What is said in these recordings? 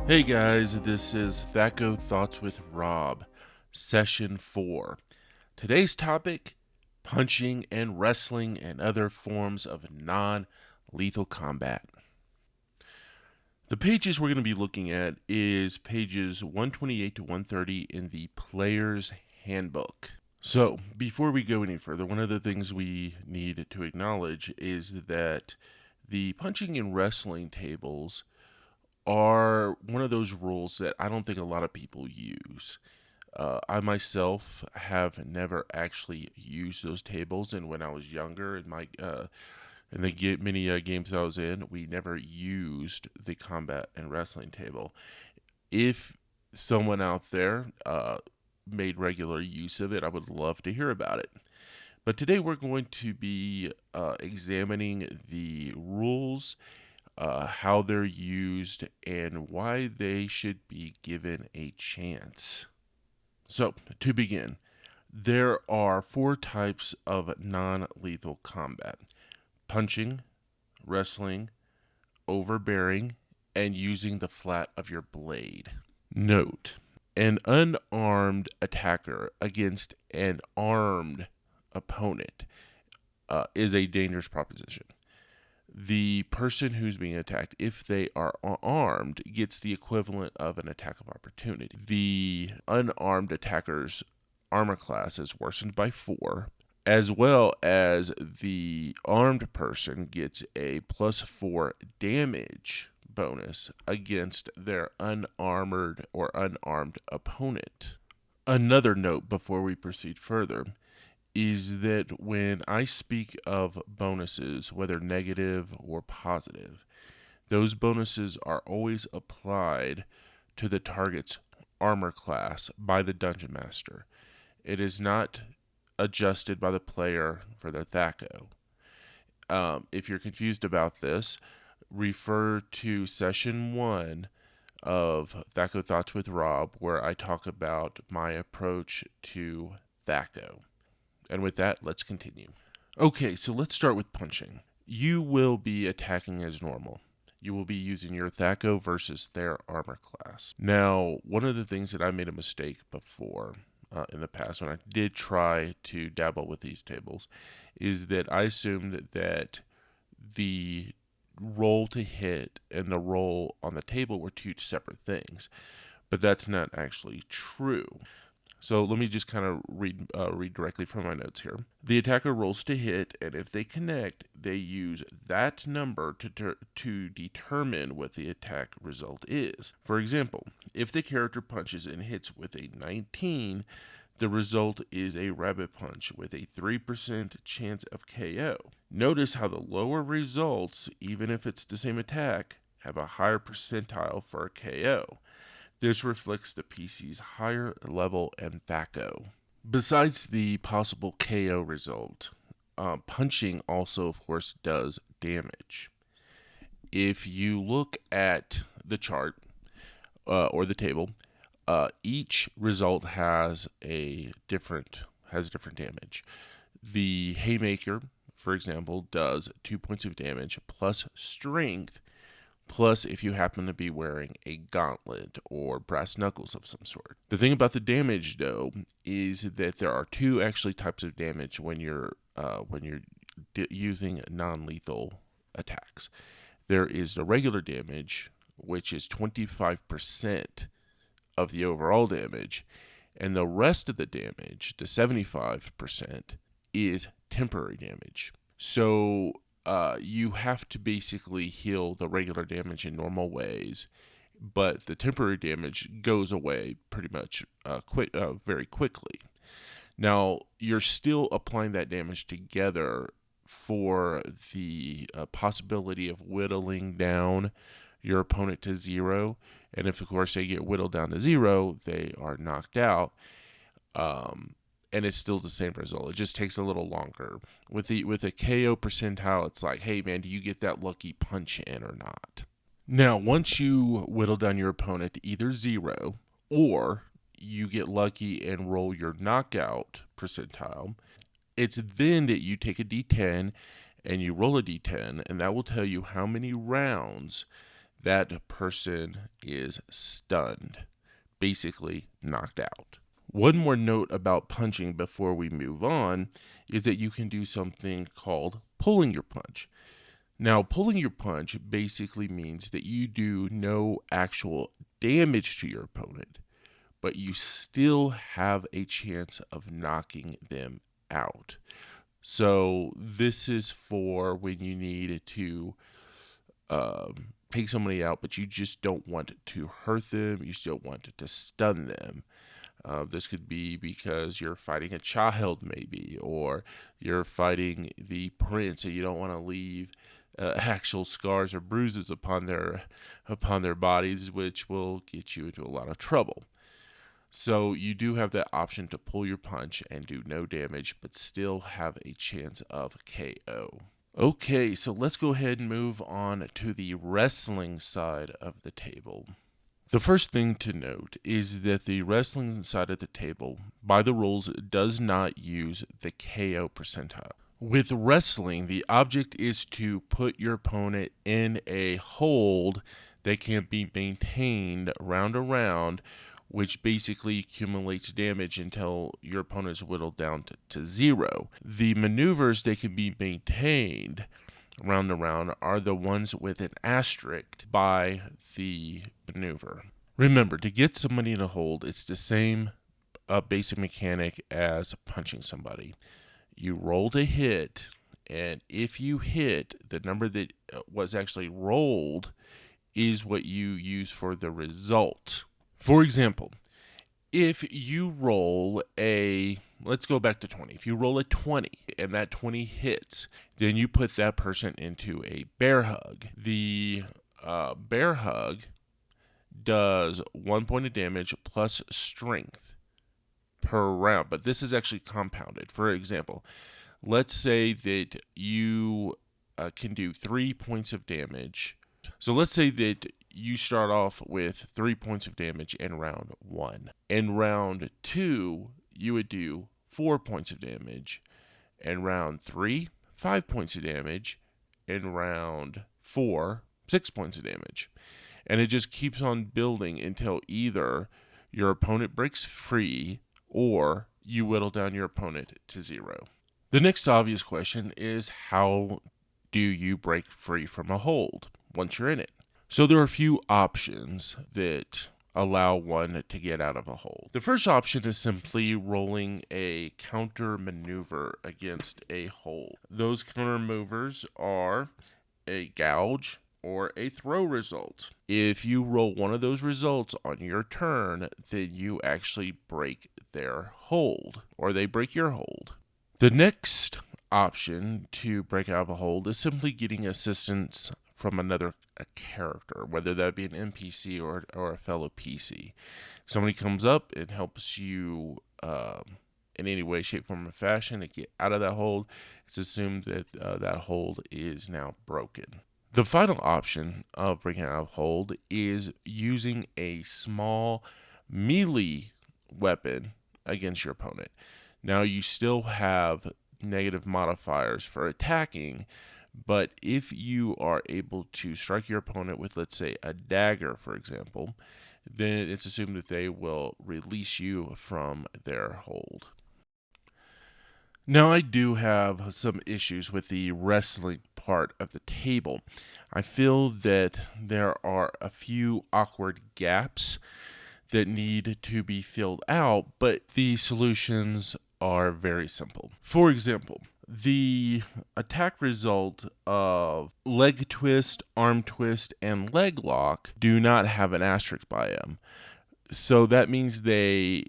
Hey guys, this is Thaco Thoughts with Rob, Session 4. Today's topic, punching and wrestling and other forms of non-lethal combat. The pages we're going to be looking at is pages 128 to 130 in the Player's Handbook. So, before we go any further, one of the things we need to acknowledge is that the punching and wrestling tables are one of those rules that I don't think a lot of people use. I myself have never actually used those tables, and when I was younger, in the many games that I was in, we never used the combat and wrestling table. If someone out there made regular use of it, I would love to hear about it. But today we're going to be examining the rules, how they're used, and why they should be given a chance. So, to begin, there are 4 types of non-lethal combat: punching, wrestling, overbearing, and using the flat of your blade. Note, an unarmed attacker against an armed opponent is a dangerous proposition. The person who's being attacked, if they are armed, gets the equivalent of an attack of opportunity. The unarmed attacker's armor class is worsened by 4, as well as the armed person gets a +4 damage bonus against their unarmored or unarmed opponent. Another note before we proceed further is that when I speak of bonuses, whether negative or positive, those bonuses are always applied to the target's armor class by the Dungeon Master. It is not adjusted by the player for their Thaco. If you're confused about this, refer to Session 1 of Thaco Thoughts with Rob, where I talk about my approach to Thaco. And with that, let's continue. Okay, so let's start with punching. You will be attacking as normal. You will be using your Thaco versus their armor class. Now, one of the things that I made a mistake before in the past when I did try to dabble with these tables is that I assumed that the roll to hit and the roll on the table were 2 separate things. But that's not actually true. So let me just kind of read directly from my notes here. The attacker rolls to hit, and if they connect, they use that number to determine what the attack result is. For example, if the character punches and hits with a 19, the result is a rabbit punch with a 3% chance of KO. Notice how the lower results, even if it's the same attack, have a higher percentile for a KO. This reflects the PC's higher level and Thaco. Besides the possible KO result, punching also, of course, does damage. If you look at the chart or the table, each result has different damage. The haymaker, for example, does 2 points of damage plus strength, plus if you happen to be wearing a gauntlet or brass knuckles of some sort. The thing about the damage, though, is that there are 2 actually types of damage when you're using non-lethal attacks. There is the regular damage, which is 25% of the overall damage, and the rest of the damage, the 75%, is temporary damage. So you have to basically heal the regular damage in normal ways, but the temporary damage goes away pretty much very quickly. Now, you're still applying that damage together for the possibility of whittling down your opponent to 0, and if, of course, they get whittled down to 0, they are knocked out. And it's still the same result. It just takes a little longer. With a KO percentile, it's like, hey man, do you get that lucky punch in or not? Now, once you whittle down your opponent to either 0 or you get lucky and roll your knockout percentile, it's then that you take a D10 and you roll a D10, and that will tell you how many rounds that person is stunned, basically knocked out. One more note about punching before we move on is that you can do something called pulling your punch. Now, pulling your punch basically means that you do no actual damage to your opponent, but you still have a chance of knocking them out. So this is for when you need to take somebody out, but you just don't want to hurt them. You still want to stun them. This could be because you're fighting a child, maybe, or you're fighting the prince, and you don't want to leave actual scars or bruises upon their bodies, which will get you into a lot of trouble. So you do have that option to pull your punch and do no damage, but still have a chance of KO. Okay, so let's go ahead and move on to the wrestling side of the table. The first thing to note is that the wrestling side of the table, by the rules, does not use the KO percentile. With wrestling, the object is to put your opponent in a hold that can be maintained round and round, which basically accumulates damage until your opponent is whittled down to zero. The maneuvers that can be maintained round and round are the ones with an asterisk by the maneuver. Remember, to get somebody in a hold, it's the same basic mechanic as punching somebody. You roll to hit, and if you hit, the number that was actually rolled is what you use for the result. For example, if you roll let's go back to 20. If you roll a 20 and that 20 hits, then you put that person into a bear hug. The bear hug does 1 point of damage plus strength per round, but this is actually compounded. For example, let's say that you can do 3 points of damage. So let's say that you start off with 3 points of damage in round 1. In round 2, you would do 4 points of damage. In round 3, 5 points of damage. In round 4, 6 points of damage. And it just keeps on building until either your opponent breaks free or you whittle down your opponent to zero. The next obvious question is, how do you break free from a hold once you're in it? So there are a few options that allow one to get out of a hold. The first option is simply rolling a counter maneuver against a hold. Those counter maneuvers are a gouge or a throw result. If you roll one of those results on your turn, then you actually break their hold, or they break your hold. The next option to break out of a hold is simply getting assistance from a character, whether that be an NPC or a fellow PC. If somebody comes up and helps you in any way, shape, form, or fashion to get out of that hold, it's assumed that that hold is now broken. The final option of breaking out of hold is using a small melee weapon against your opponent. Now, you still have negative modifiers for attacking, but if you are able to strike your opponent with, let's say, a dagger, for example, then it's assumed that they will release you from their hold. Now, I do have some issues with the wrestling part of the table. I feel that there are a few awkward gaps that need to be filled out, but the solutions are very simple. For example, the attack result of leg twist, arm twist, and leg lock do not have an asterisk by them. So that means they,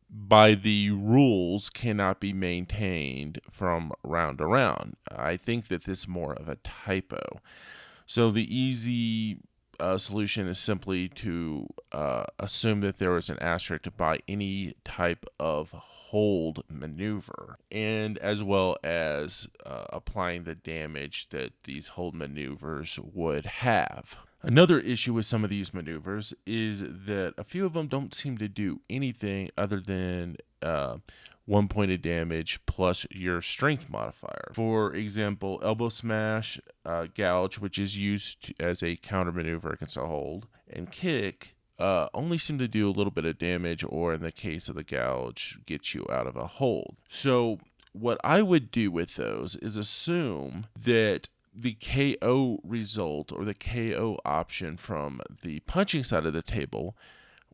by the rules, cannot be maintained from round to round. I think that this is more of a typo. So the easy solution is simply to assume that there is an asterisk by any type of hold maneuver, and as well as applying the damage that these hold maneuvers would have. Another issue with some of these maneuvers is that a few of them don't seem to do anything other than 1 point of damage plus your strength modifier. For example, elbow smash, gouge, which is used as a counter maneuver against a hold, and kick only seem to do a little bit of damage, or in the case of the gouge, get you out of a hold. So what I would do with those is assume that the KO result or the KO option from the punching side of the table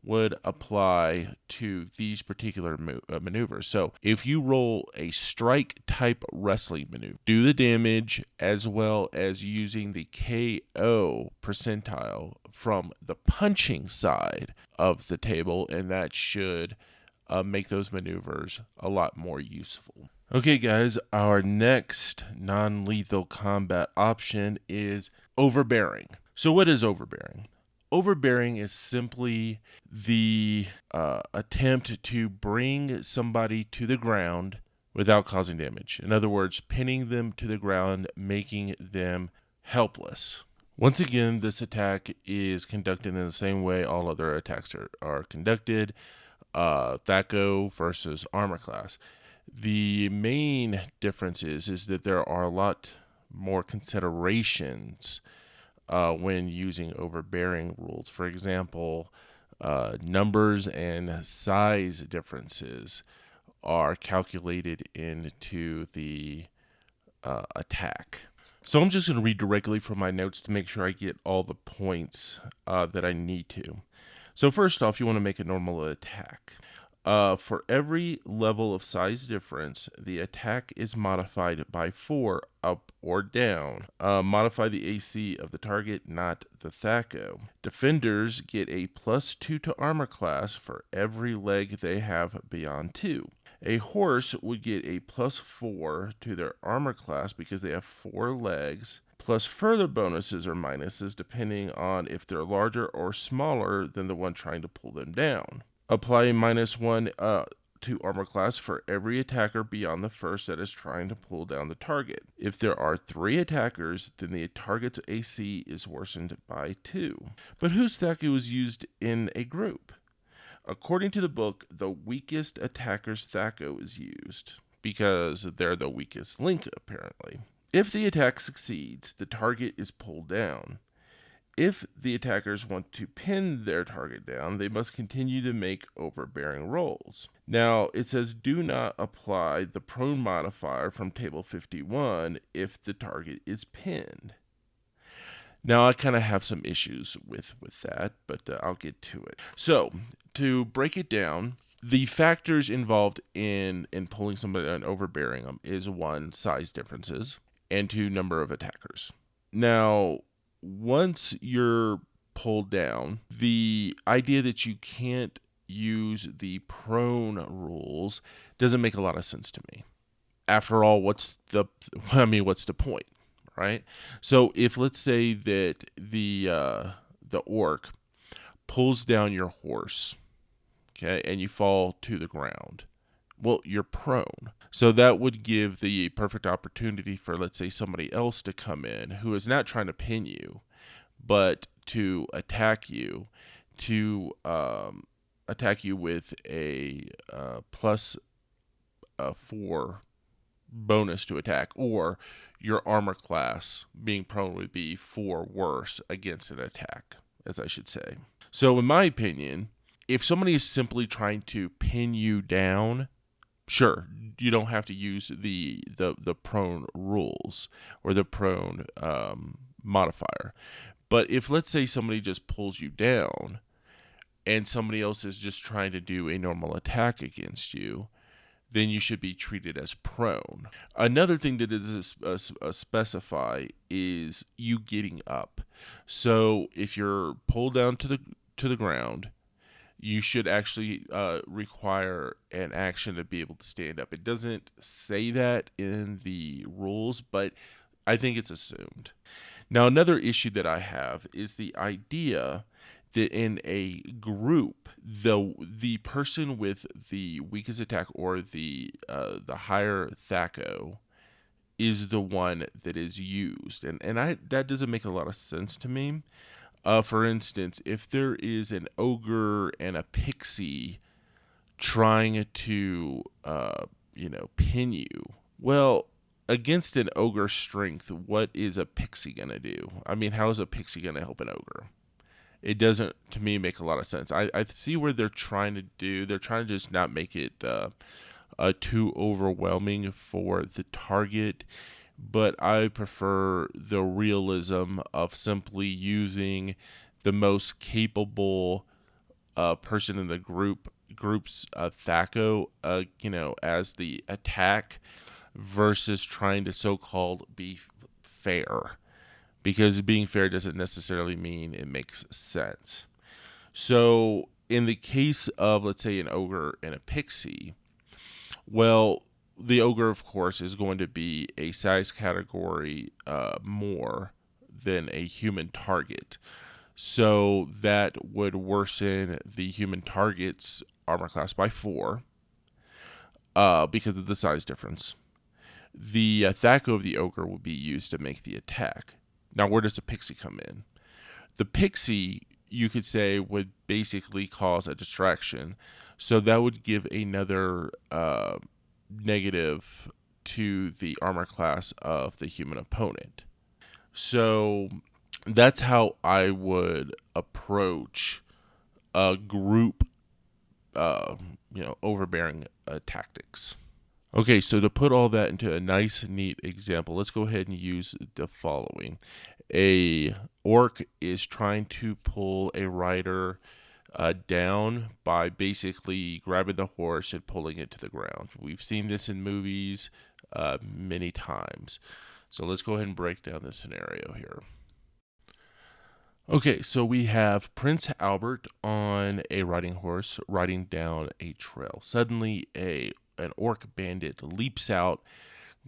would apply to these particular maneuvers. So if you roll a strike type wrestling maneuver, do the damage as well as using the KO percentile from the punching side of the table, and that should make those maneuvers a lot more useful. Okay, guys, our next non-lethal combat option is overbearing. So what is overbearing? Overbearing is simply the attempt to bring somebody to the ground without causing damage. In other words, pinning them to the ground, making them helpless. Once again, this attack is conducted in the same way all other attacks are conducted. Thaco versus armor class. The main difference is that there are a lot more considerations when using overbearing rules. For example, numbers and size differences are calculated into the attack. So I'm just going to read directly from my notes to make sure I get all the points that I need to. So first off, you want to make a normal attack. For every level of size difference, the attack is modified by 4 up or down. Modify the AC of the target, not the Thaco. Defenders get a +2 to armor class for every leg they have beyond 2. A horse would get a +4 to their armor class because they have 4 legs, plus further bonuses or minuses depending on if they're larger or smaller than the one trying to pull them down. Apply a -1 to armor class for every attacker beyond the first that is trying to pull down the target. If there are 3 attackers, then the target's AC is worsened by 2. But whose Thaco is used in a group? According to the book, the weakest attacker's Thaco is used, because they're the weakest link, apparently. If the attack succeeds, the target is pulled down. If the attackers want to pin their target down, they must continue to make overbearing rolls. Now, it says do not apply the prone modifier from table 51 if the target is pinned. Now, I kind of have some issues with that, but I'll get to it. So, to break it down, the factors involved in pulling somebody and overbearing them is 1, size differences, and 2, number of attackers. Now, once you're pulled down, the idea that you can't use the prone rules doesn't make a lot of sense to me. After all, what's the point, right? So if let's say that the orc pulls down your horse, okay, and you fall to the ground, well, you're prone. So that would give the perfect opportunity for, let's say, somebody else to come in who is not trying to pin you, but to attack you, with a +4 bonus to attack, or your armor class being prone would be 4 worse against an attack, as I should say. So in my opinion, if somebody is simply trying to pin you down, sure, you don't have to use the prone rules or the prone modifier. But if, let's say, somebody just pulls you down and somebody else is just trying to do a normal attack against you, then you should be treated as prone. Another thing that is specify is you getting up. So if you're pulled down to the ground, you should actually require an action to be able to stand up. It doesn't say that in the rules, but I think it's assumed. Now, another issue that I have is the idea that in a group, the person with the weakest attack or the higher Thaco is the one that is used, and that doesn't make a lot of sense to me. For instance, if there is an ogre and a pixie trying to, pin you. Well, against an ogre's strength, what is a pixie going to do? I mean, how is a pixie going to help an ogre? It doesn't, to me, make a lot of sense. I see where they're trying to do. They're trying to just not make it too overwhelming for the target, but I prefer the realism of simply using the most capable person in the group's Thaco, as the attack versus trying to so-called be fair, because being fair doesn't necessarily mean it makes sense. So in the case of, let's say, an ogre and a pixie, well, the ogre, of course, is going to be a size category more than a human target. So that would worsen the human target's armor class by 4 because of the size difference. The Thaco of the ogre will be used to make the attack. Now, where does the pixie come in? The pixie, you could say, would basically cause a distraction. So that would give another negative to the armor class of the human opponent. So that's how I would approach a group, overbearing tactics. Okay, so to put all that into a nice, neat example, let's go ahead and use the following. A orc is trying to pull a rider down by basically grabbing the horse and pulling it to the ground. We've seen this in movies many times. So let's go ahead and break down this scenario here. Okay, so we have Prince Albert on a riding horse riding down a trail. Suddenly, an orc bandit leaps out,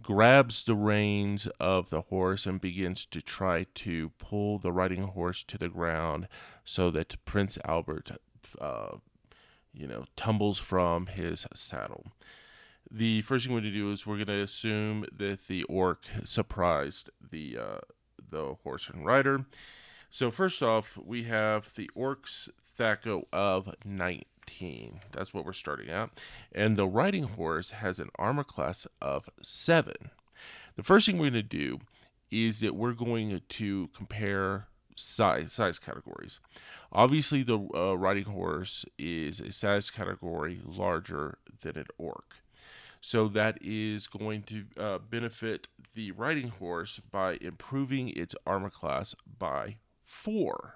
grabs the reins of the horse, and begins to try to pull the riding horse to the ground so that Prince Albert, tumbles from his saddle. The first thing we're going to do is we're going to assume that the orc surprised the horse and rider. So first off, we have the orc's Thaco of 19. That's what we're starting at. And the riding horse has an armor class of 7. The first thing we're going to do is that we're going to compare size categories. Obviously, the riding horse is a size category larger than an orc. So that is going to benefit the riding horse by improving its armor class by 4.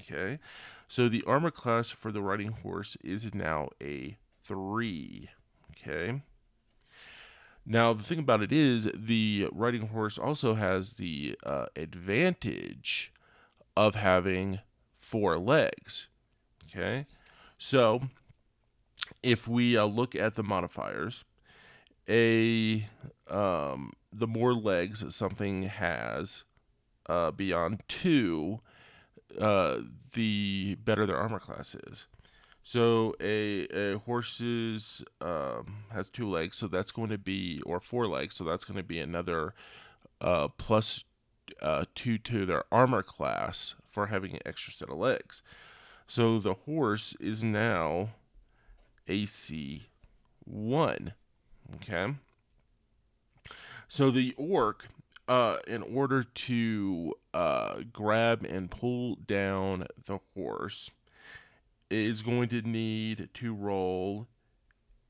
Okay, so the armor class for the riding horse is now a 3. Okay, now the thing about it is the riding horse also has the advantage of having 4 legs. Okay, so if we look at the modifiers, the more legs something has beyond 2, the better their armor class is. So a horse's has 2 legs, so that's going to be, or 4 legs, so that's going to be another plus 2 to their armor class for having an extra set of legs. So the horse is now AC 1. Okay. So the orc, in order to grab and pull down the horse, is going to need to roll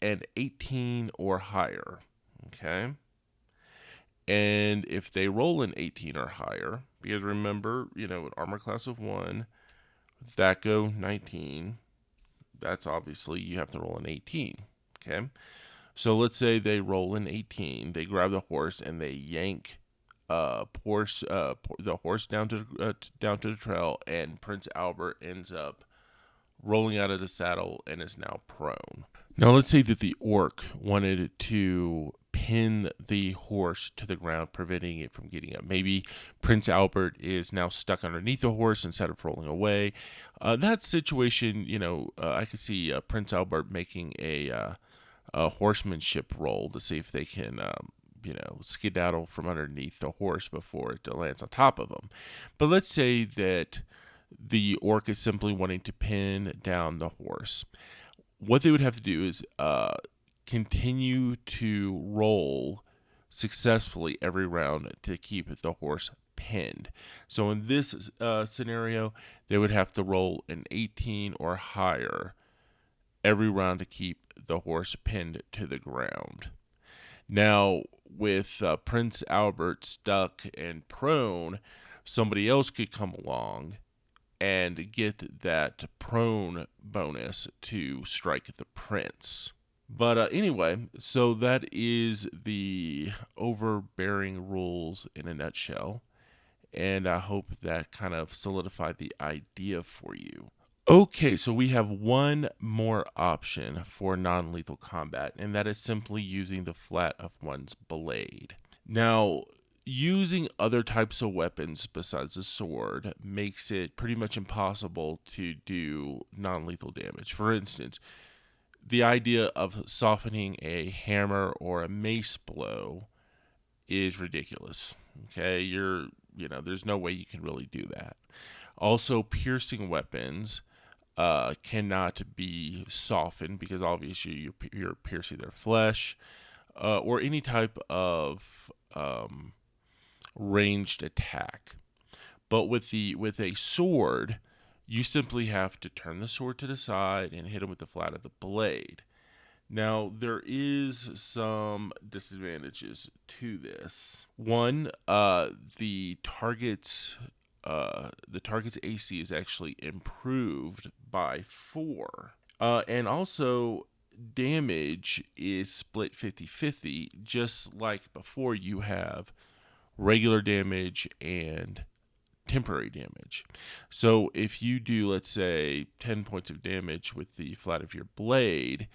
an 18 or higher. Okay. And if they roll an 18 or higher, because remember, an armor class of 1, Thaco 19, that's obviously you have to roll an 18. Okay. So let's say they roll an 18, they grab the horse and they yank the horse down to the trail, and Prince Albert ends up rolling out of the saddle and is now prone. Now let's say that the orc wanted to pin the horse to the ground, preventing it from getting up. Maybe Prince Albert is now stuck underneath the horse instead of rolling away. That situation, I could see Prince Albert making a horsemanship roll to see if they can, skedaddle from underneath the horse before it lands on top of them. But let's say that the orc is simply wanting to pin down the horse. what they would have to do is continue to roll successfully every round to keep the horse pinned. So in this scenario, they would have to roll an 18 or higher every round to keep the horse pinned to the ground. Now, with Prince Albert stuck and prone, somebody else could come along and get that prone bonus to strike the prince. But anyway, so that is the overbearing rules in a nutshell. And I hope that kind of solidified the idea for you. Okay, so we have one more option for non-lethal combat, and that is simply using the flat of one's blade. Now, using other types of weapons besides the sword makes it pretty much impossible to do non-lethal damage. For instance, the idea of softening a hammer or a mace blow is ridiculous. Okay, there's no way you can really do that. Also, piercing weapons cannot be softened because obviously you're piercing their flesh, or any type of ranged attack. But with a sword, you simply have to turn the sword to the side and hit him with the flat of the blade. Now, there is some disadvantages to this. One, the target's AC is actually improved by 4. And also, damage is split 50-50, just like before. You have regular damage and temporary damage. So if you do, let's say, 10 points of damage with the flat of your blade,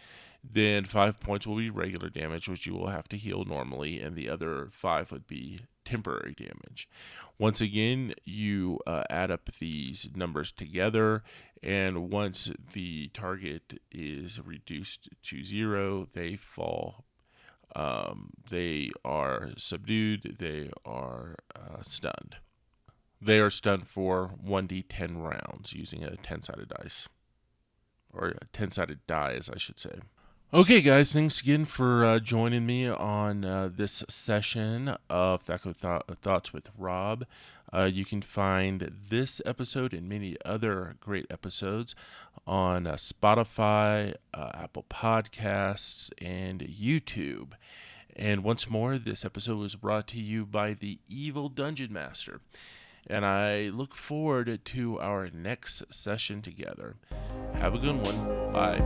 then 5 points will be regular damage, which you will have to heal normally, and the other 5 would be temporary damage. Once again, you add up these numbers together, and once the target is reduced to 0, they fall. They are subdued. They are stunned. They are stunned for 1d10 rounds using a 10-sided dice. Or a 10-sided die, as I should say. Okay, guys, thanks again for joining me on this session of Thaco Thoughts with Rob. You can find this episode and many other great episodes on Spotify, Apple Podcasts, and YouTube. And once more, this episode was brought to you by the Evil Dungeon Master. And I look forward to our next session together. Have a good one. Bye.